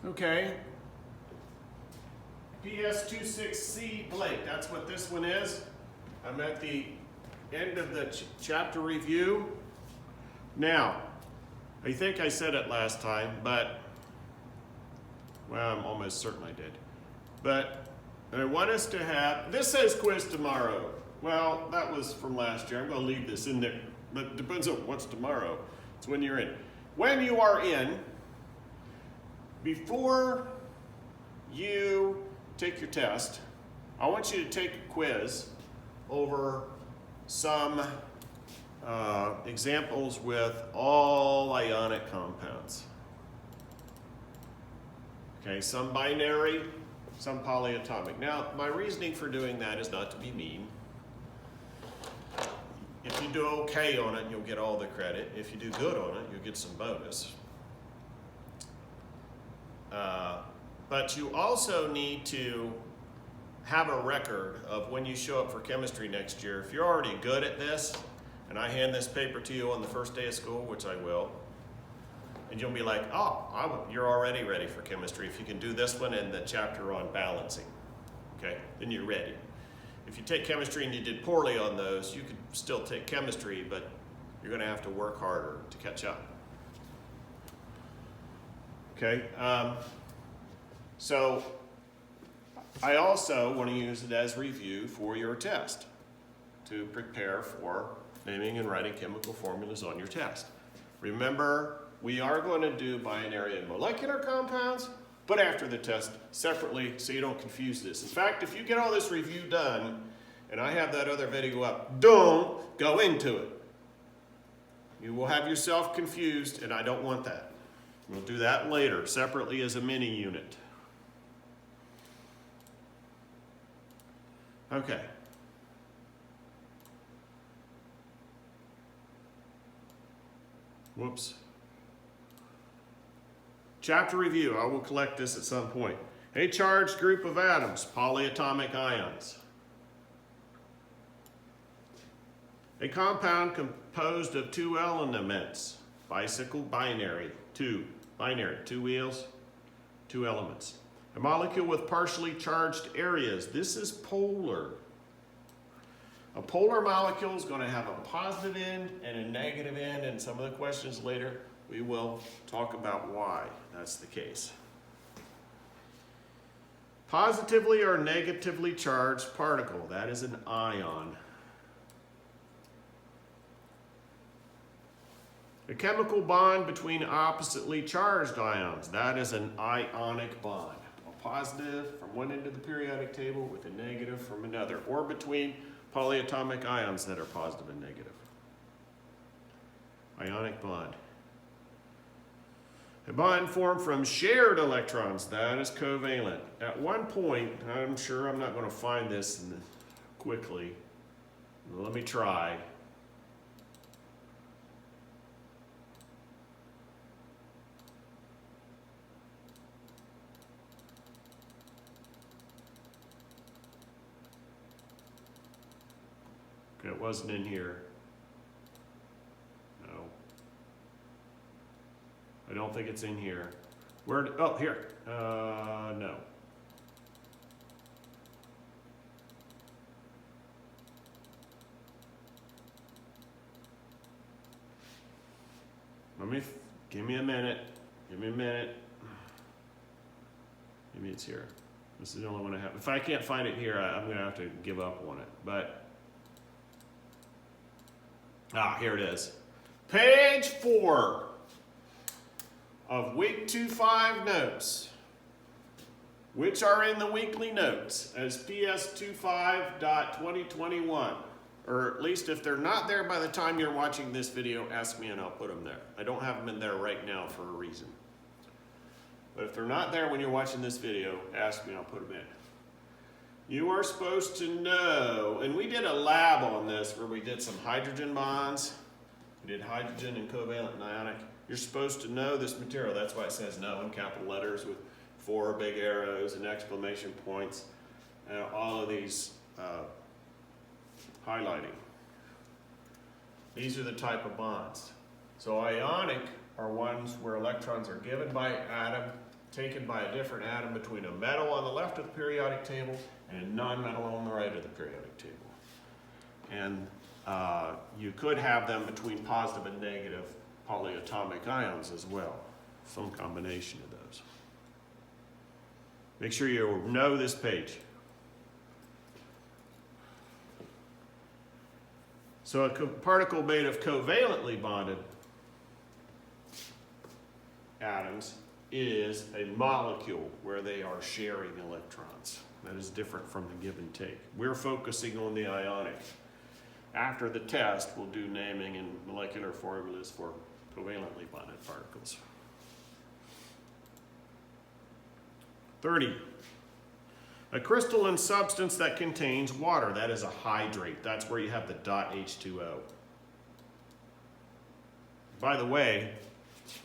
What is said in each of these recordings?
Okay. PS26CBlake, that's what this one is. I'm at the end of the chapter review. Now, I think I said it last time, but, well, I'm almost certain I did. But I want us to have, this says quiz tomorrow. Well, that was from last year. I'm going to leave this in there, but it depends on what's tomorrow. It's when you're in. When you are in, before you take your test, I want you to take a quiz over some examples with all ionic compounds. Okay, some binary, some polyatomic. Now, my reasoning for doing that is not to be mean. If you do okay on it, you'll get all the credit. If you do good on it, you'll get some bonus. But you also need to have a record of when you show up for chemistry next year. If you're already good at this, and I hand this paper to you on the first day of school, which I will, and you'll be like, oh, you're already ready for chemistry. If you can do this one and the chapter on balancing, okay, then you're ready. If you take chemistry and you did poorly on those, you could still take chemistry, but you're gonna have to work harder to catch up. Okay, so I also want to use it as review for your test to prepare for naming and writing chemical formulas on your test. Remember, we are going to do binary and molecular compounds, but after the test separately so you don't confuse this. In fact, if you get all this review done and I have that other video up, don't go into it. You will have yourself confused and I don't want that. We'll do that later, separately as a mini unit. Okay. Whoops. Chapter review, I will collect this at some point. A charged group of atoms, polyatomic ions. A compound composed of two elements, bicycle, binary, two wheels, two elements. A molecule with partially charged areas. This is polar. A polar molecule is going to have a positive end and a negative end, and some of the questions later we will talk about why that's the case. Positively or negatively charged particle, that is an ion. A chemical bond between oppositely charged ions, that is an ionic bond. A positive from one end of the periodic table with a negative from another, or between polyatomic ions that are positive and negative. Ionic bond. A bond formed from shared electrons, that is covalent. At one point, I'm sure I'm not going to find this quickly. Let me try. It wasn't in here. No. I don't think it's in here. Where? Oh, here. No. Give me a minute. Give me a minute. Maybe it's here. This is the only one I have. If I can't find it here, I'm going to have to give up on it. But here it is. Page 4 of week 2.5 notes, which are in the weekly notes as PS25.2021. Or at least if they're not there by the time you're watching this video, ask me and I'll put them there. I don't have them in there right now for a reason. But if they're not there when you're watching this video, ask me and I'll put them in. You are supposed to know, and we did a lab on this where we did some hydrogen bonds. We did hydrogen and covalent and ionic. You're supposed to know this material. That's why it says no in capital letters with 4 big arrows and exclamation points. All of these highlighting. These are the type of bonds. So ionic are ones where electrons are given by atom taken by a different atom between a metal on the left of the periodic table and a non-metal on the right of the periodic table. And you could have them between positive and negative polyatomic ions as well, some combination of those. Make sure you know this page. So a particle made of covalently bonded atoms is a molecule where they are sharing electrons. That is different from the give and take. We're focusing on the ionic. After the test, we'll do naming and molecular formulas for covalently bonded particles. 30. A crystalline substance that contains water. That is a hydrate. That's where you have the H2O. By the way,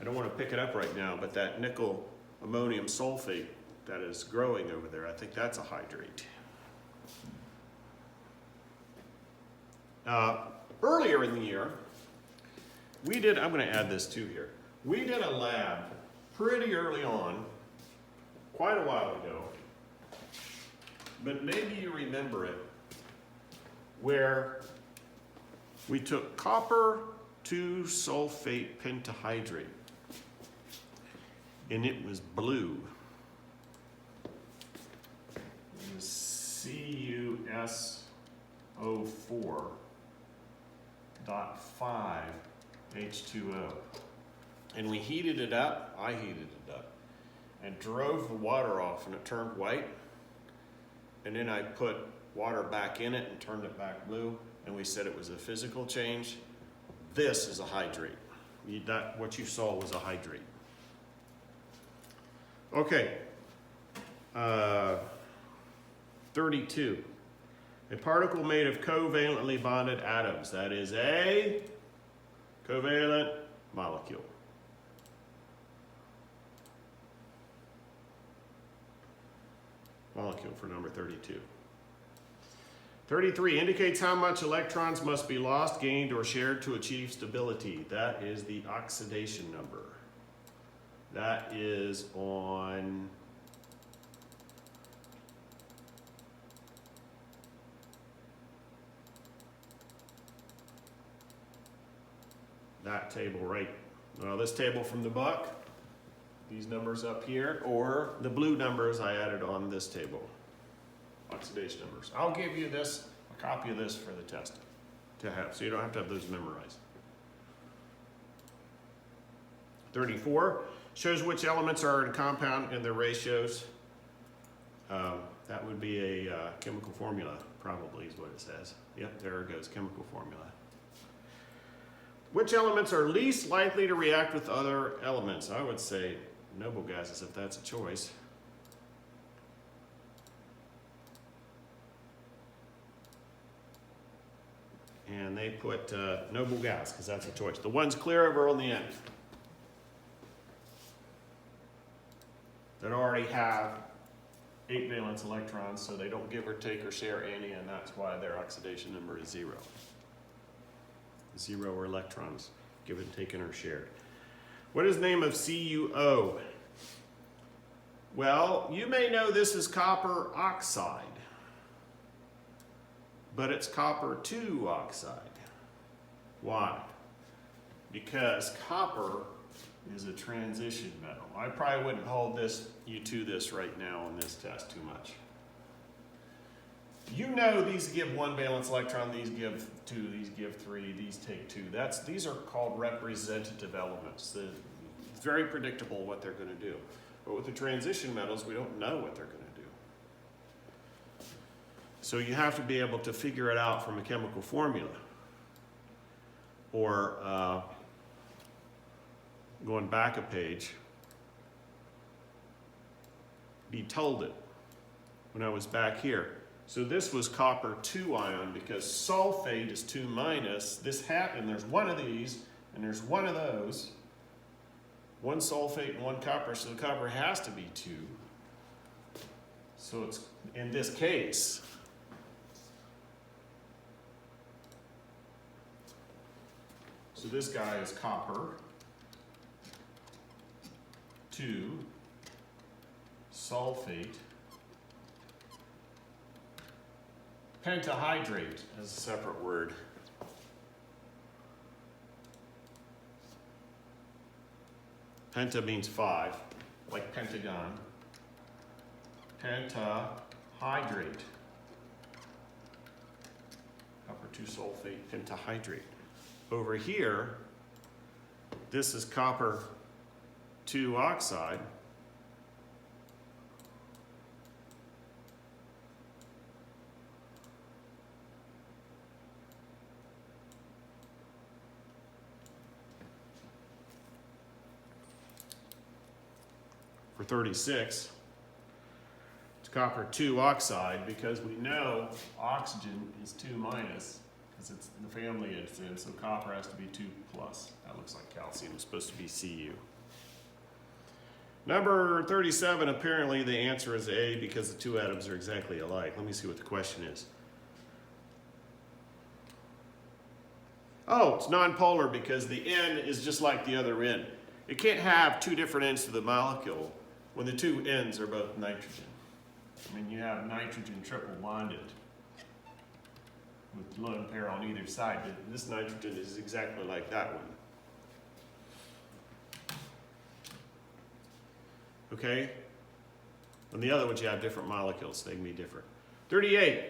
I don't want to pick it up right now, but that nickel ammonium sulfate that is growing over there, I think that's a hydrate. Earlier in the year, we did, I'm going to add this too here, we did a lab pretty early on, quite a while ago, but maybe you remember it, where we took copper 2-sulfate pentahydrate, and it was blue. It was CuSO4.5H2O. And we heated it up, I heated it up, and drove the water off, and it turned white. And then I put water back in it and turned it back blue, and we said it was a physical change. This is a hydrate. What you saw was a hydrate. Okay. 32. A particle made of covalently bonded atoms. That is a covalent molecule. Molecule for number 32. 33 indicates how much electrons must be lost, gained, or shared to achieve stability. That is the oxidation number. That is on that table right. Well, this table from the book, these numbers up here, or the blue numbers I added on this table. Oxidation numbers. I'll give you this, a copy of this for the test to have, so you don't have to have those memorized. 34 shows which elements are in a compound and their ratios. That would be a chemical formula, probably is what it says. Yep, there it goes, chemical formula. Which elements are least likely to react with other elements? I would say noble gases, if that's a choice. And they put noble gas, because that's a choice. The ones clear over on the end that already have 8 valence electrons, so they don't give or take or share any, and that's why their oxidation number is 0. 0 are electrons given, taken, or shared. What is the name of CuO? Well, you may know this is copper oxide, but it's copper 2 oxide. Why? Because copper is a transition metal. I probably wouldn't hold you to this right now on this test too much. You know these give 1 valence electron, these give 2, these give 3, these take 2. These are called representative elements. It's very predictable what they're going to do. But with the transition metals, we don't know what they're going to do. So you have to be able to figure it out from a chemical formula. Or going back a page, be told it when I was back here. So this was copper 2 ion, because sulfate is 2 minus. And there's one of these, and there's one of those. 1 sulfate and 1 copper, so the copper has to be 2. So it's, in this case, so this guy is copper 2 sulfate. Pentahydrate as a separate word. Penta means 5, like pentagon. Pentahydrate. Copper 2 sulfate pentahydrate. Over here, this is copper 2 oxide. For 36, it's copper 2 oxide because we know oxygen is 2 minus because it's the family it's in, so copper has to be 2 plus. That looks like calcium is supposed to be Cu. Number 37, apparently the answer is A because the 2 atoms are exactly alike. Let me see what the question is. Oh, it's nonpolar because the N is just like the other N. It can't have 2 different ends to the molecule when the 2 ends are both nitrogen. I mean, you have nitrogen triple bonded with lone pair on either side, but this nitrogen is exactly like that one. Okay? On the other ones, you have different molecules. They can be different. 38.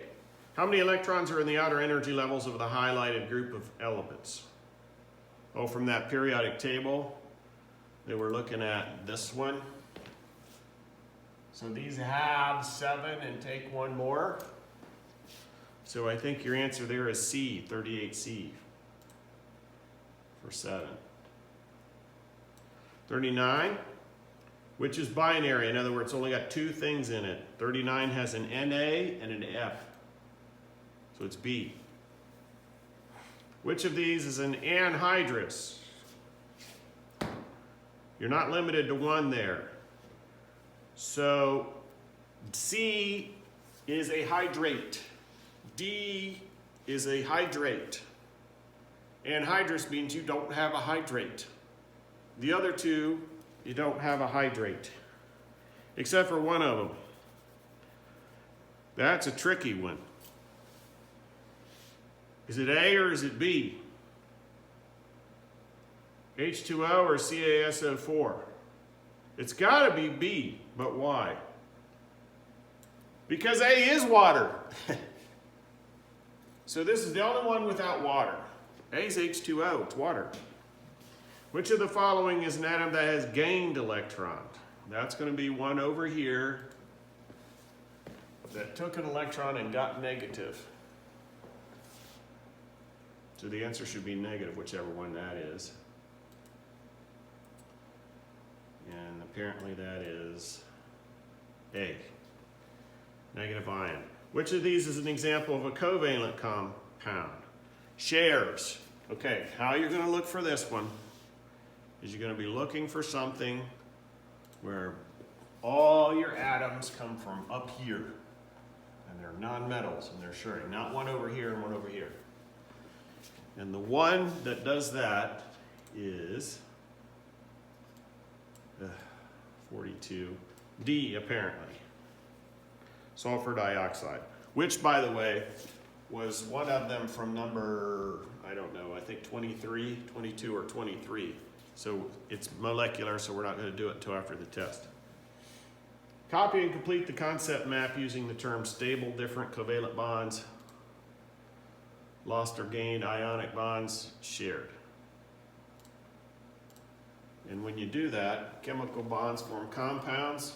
How many electrons are in the outer energy levels of the highlighted group of elements? Oh, from that periodic table, they were looking at this one. So these have 7 and take 1 more. So I think your answer there is C, 38C for 7. 39, which is binary. In other words, it's only got 2 things in it. 39 has an Na and an F. So it's B. Which of these is an anhydrous? You're not limited to 1 there. So C is a hydrate. D is a hydrate. Anhydrous means you don't have a hydrate. The other 2, you don't have a hydrate. Except for one of them. That's a tricky one. Is it A or is it B? H2O or CaSO4? It's got to be B, but why? Because A is water. So this is the only one without water. A is H2O, it's water. Which of the following is an atom that has gained electrons? That's going to be one over here that took an electron and got negative. So the answer should be negative, whichever one that is. And apparently that is A, negative ion. Which of these is an example of a covalent compound? Shares. Okay, how you're going to look for this one is you're going to be looking for something where all your atoms come from up here. And they're nonmetals and they're sharing. Not one over here and one over here. And the one that does that is 42. D, apparently. Sulfur dioxide. Which, by the way, was one of them from number, I don't know, I think 23, 22, or 23. So it's molecular, so we're not going to do it until after the test. Copy and complete the concept map using the term stable, different, covalent bonds, lost or gained, ionic bonds, shared. And when you do that, chemical bonds form compounds.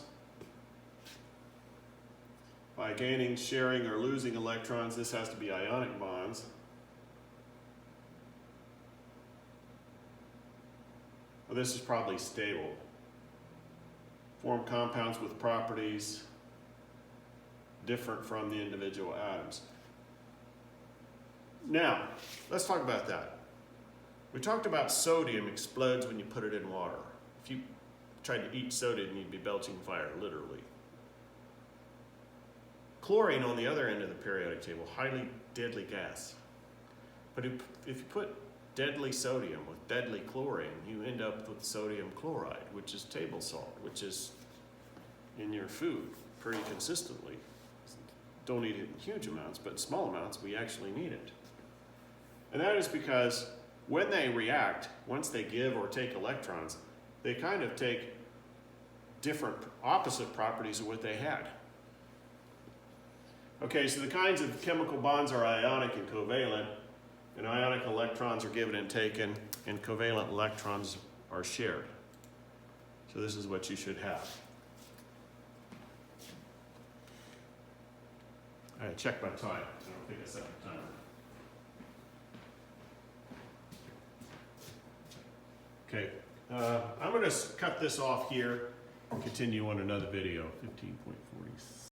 By gaining, sharing, or losing electrons, this has to be ionic bonds. Well, this is probably stable. Form compounds with properties different from the individual atoms. Now, let's talk about that. We talked about sodium explodes when you put it in water. If you tried to eat sodium, you'd be belching fire, literally. Chlorine, on the other end of the periodic table, highly deadly gas. But if you put deadly sodium with deadly chlorine, you end up with sodium chloride, which is table salt, which is in your food pretty consistently. Don't eat it in huge amounts, but in small amounts, we actually need it. And that is because when they react, once they give or take electrons, they kind of take different opposite properties of what they had. Okay, so the kinds of chemical bonds are ionic and covalent, and ionic electrons are given and taken, and covalent electrons are shared. So this is what you should have. I checked my time. I don't think I set the timer. Okay, I'm going to cut this off here and continue on another video, 15.46.